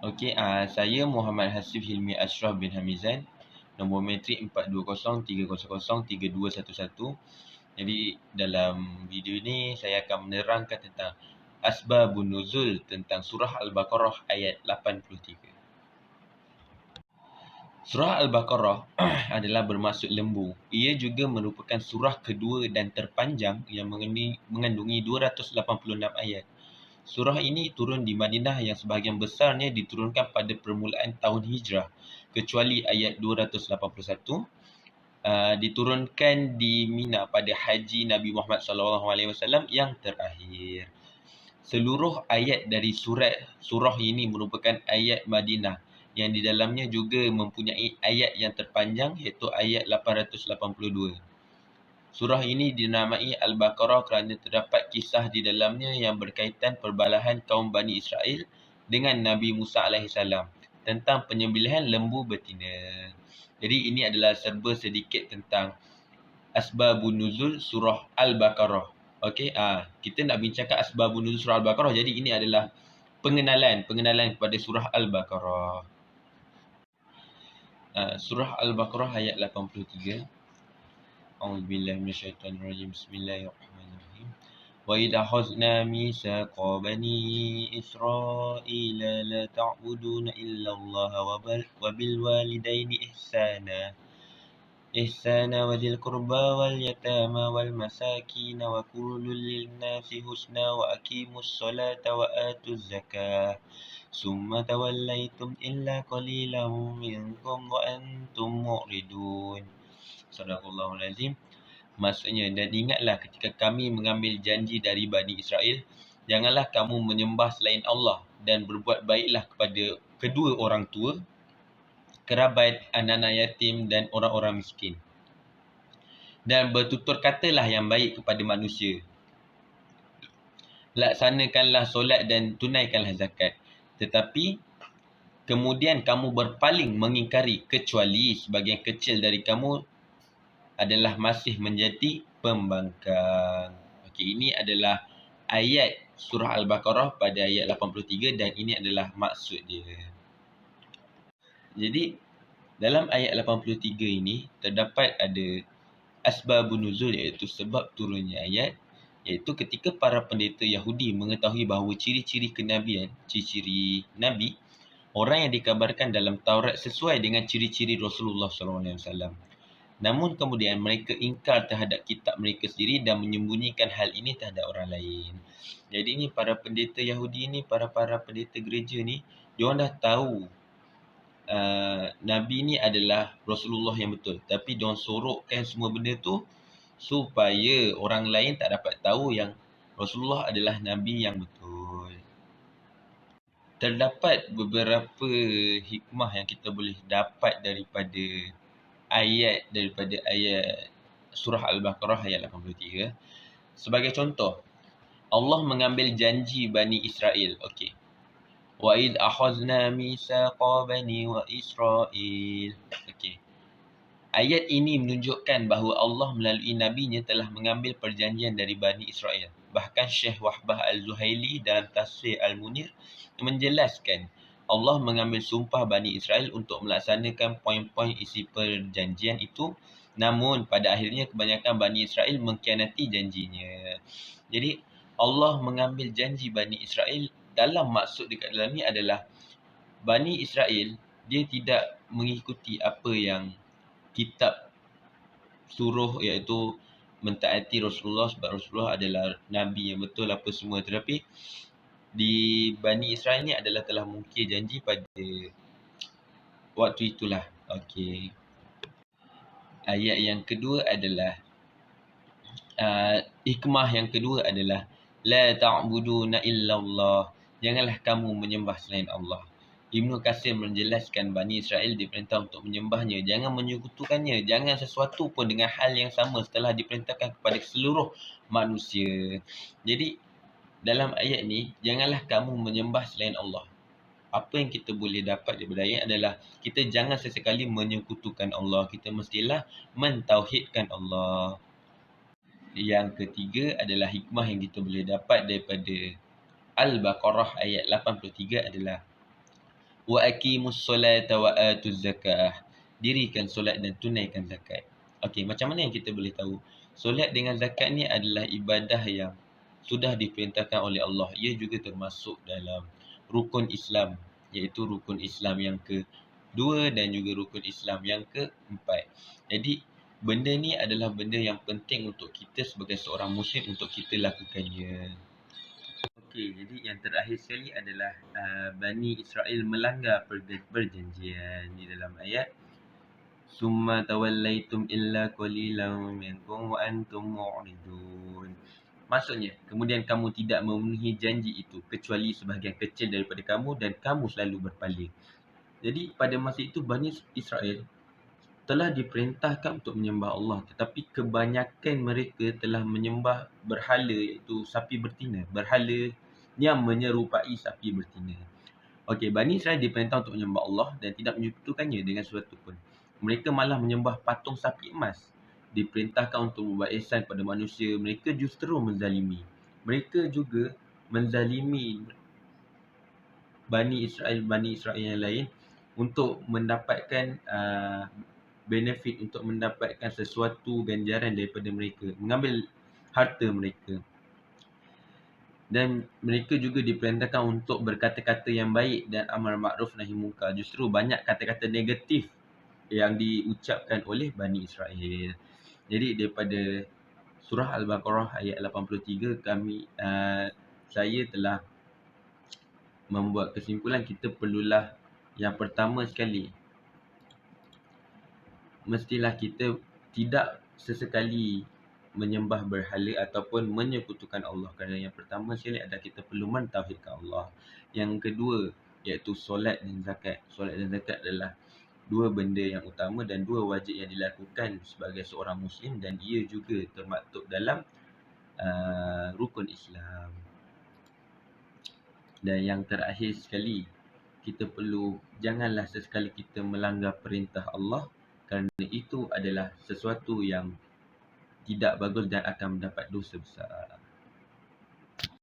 Okey, saya Muhammad Hasif Hilmi Ashraf bin Hamizan. Nombor metrik 4203003211. Jadi dalam video ini saya akan menerangkan tentang asbabun nuzul tentang surah Al-Baqarah ayat 83. Surah Al-Baqarah adalah bermaksud lembu. Ia juga merupakan surah kedua dan terpanjang yang mengandungi 286 ayat. Surah ini turun di Madinah yang sebahagian besarnya diturunkan pada permulaan tahun Hijrah, kecuali ayat 281 diturunkan di Mina pada Haji Nabi Muhammad SAW yang terakhir. Seluruh ayat dari surah ini merupakan ayat Madinah yang di dalamnya juga mempunyai ayat yang terpanjang iaitu ayat 882. Surah ini dinamai Al-Baqarah kerana terdapat kisah di dalamnya yang berkaitan perbalahan kaum Bani Israel dengan Nabi Musa AS tentang penyembelihan lembu betina. Jadi ini adalah serba sedikit tentang asbabun nuzul surah Al-Baqarah. Okey, kita nak bincangkan asbabun nuzul surah Al-Baqarah. Jadi ini adalah pengenalan kepada surah Al-Baqarah. Surah Al-Baqarah ayat 83. A'udzubillahi minasyaitonirrajim. Bismillahirrahmanirrahim. Wa idh akhadna mitsaqa bani Israila la ta'buduna illallah wa bil walidaini ihsana wa dzil qurba wal yatama wal masakin wa qulu lin nasi husna wa aqimus salata wa atuz zakah summa tawallaitum illa qalilan minkum wa antum mu'ridun. Sadaqallahul azim. Maksudnya, dan ingatlah ketika kami mengambil janji dari Bani Israel, janganlah kamu menyembah selain Allah dan berbuat baiklah kepada kedua orang tua, kerabat, anak-anak yatim dan orang-orang miskin. Dan bertutur katalah yang baik kepada manusia. Laksanakanlah solat dan tunaikanlah zakat. Tetapi kemudian kamu berpaling mengingkari kecuali sebagian kecil dari kamu adalah masih menjadi pembangkang. Okey, ini adalah ayat surah Al-Baqarah pada ayat 83 dan ini adalah maksud dia. Jadi dalam ayat 83 ini terdapat ada asbabun nuzul iaitu sebab turunnya ayat, iaitu ketika para pendeta Yahudi mengetahui bahawa ciri-ciri kenabian, ciri-ciri nabi, orang yang dikabarkan dalam Taurat sesuai dengan ciri-ciri Rasulullah SAW. Namun kemudian mereka ingkar terhadap kitab mereka sendiri dan menyembunyikan hal ini terhadap orang lain. Jadi ni para pendeta Yahudi ni, para pendeta gereja ni, diorang dah tahu Nabi ni adalah Rasulullah yang betul. Tapi diorang sorokkan semua benda tu supaya orang lain tak dapat tahu yang Rasulullah adalah Nabi yang betul. Terdapat beberapa hikmah yang kita boleh dapat daripada ayat surah Al-Baqarah ayat 83. Sebagai contoh, Allah mengambil janji Bani Israel. Okey. Wa id akhadna mitsaqa bani wa Israil. Okey. Ayat ini menunjukkan bahawa Allah melalui nabinya telah mengambil perjanjian dari Bani Israel. Bahkan Syekh Wahbah Al-Zuhaili dalam Tafsir Al-Munir menjelaskan Allah mengambil sumpah Bani Israel untuk melaksanakan poin-poin isi perjanjian itu, namun pada akhirnya kebanyakan Bani Israel mengkhianati janjinya. Jadi Allah mengambil janji Bani Israel, dalam maksud dekat dalam ni adalah Bani Israel dia tidak mengikuti apa yang kitab suruh, iaitu mentaati Rasulullah sebab Rasulullah adalah Nabi yang betul apa semua. Tetapi di Bani Israel ni adalah telah mungkir janji pada waktu itulah. Okey. Ayat yang kedua adalah hikmah yang kedua adalah la ta'buduna illallah. Janganlah kamu menyembah selain Allah. Ibnu Katsir menjelaskan Bani Israel diperintah untuk menyembahnya, jangan menyekutukannya, jangan sesuatu pun dengan hal yang sama setelah diperintahkan kepada seluruh manusia. Jadi dalam ayat ni, janganlah kamu menyembah selain Allah. Apa yang kita boleh dapat daripada ayat adalah kita jangan sesekali menyekutukan Allah. Kita mestilah mentauhidkan Allah. Yang ketiga adalah hikmah yang kita boleh dapat daripada Al-Baqarah ayat 83 adalah Wa aqimus solata wa atuz zakah. Dirikan solat dan tunaikan zakat. Okey, macam mana yang kita boleh tahu? Solat dengan zakat ni adalah ibadah yang sudah diperintahkan oleh Allah. Ia juga termasuk dalam rukun Islam, iaitu rukun Islam yang kedua dan juga rukun Islam yang keempat. Jadi, benda ni adalah benda yang penting untuk kita sebagai seorang Muslim untuk kita lakukannya. Okey, jadi yang terakhir sekali adalah Bani Israel melanggar perjanjian di dalam ayat summa tawallaitum illa qalilan minkum wa antum mu'ridun. Maksudnya, kemudian kamu tidak memenuhi janji itu kecuali sebahagian kecil daripada kamu dan kamu selalu berpaling. Jadi pada masa itu Bani Israel telah diperintahkan untuk menyembah Allah, tetapi kebanyakan mereka telah menyembah berhala, iaitu sapi bertina. Berhala yang menyerupai sapi bertina. Okey, Bani Israel diperintah untuk menyembah Allah dan tidak menyekutukannya dengan sesuatu pun. Mereka malah menyembah patung sapi emas. Diperintahkan untuk membuat ihsan pada manusia, mereka justru menzalimi. Mereka juga menzalimi Bani Israel yang lain untuk mendapatkan benefit, untuk mendapatkan sesuatu ganjaran daripada mereka, mengambil harta mereka. Dan mereka juga diperintahkan untuk berkata-kata yang baik dan amar makruf nahi munkar. Justru banyak kata-kata negatif yang diucapkan oleh Bani Israel. Jadi daripada surah Al-Baqarah ayat 83, saya telah membuat kesimpulan kita perlulah, yang pertama sekali, mestilah kita tidak sesekali menyembah berhala ataupun menyekutukan Allah. Kerana yang pertama sekali adalah kita perlu mentauhidkan Allah. Yang kedua iaitu solat dan zakat. Solat dan zakat adalah dua benda yang utama dan dua wajib yang dilakukan sebagai seorang Muslim, dan ia juga termaktub dalam rukun Islam. Dan yang terakhir sekali, kita perlu janganlah sesekali kita melanggar perintah Allah, kerana itu adalah sesuatu yang tidak bagus dan akan mendapat dosa besar.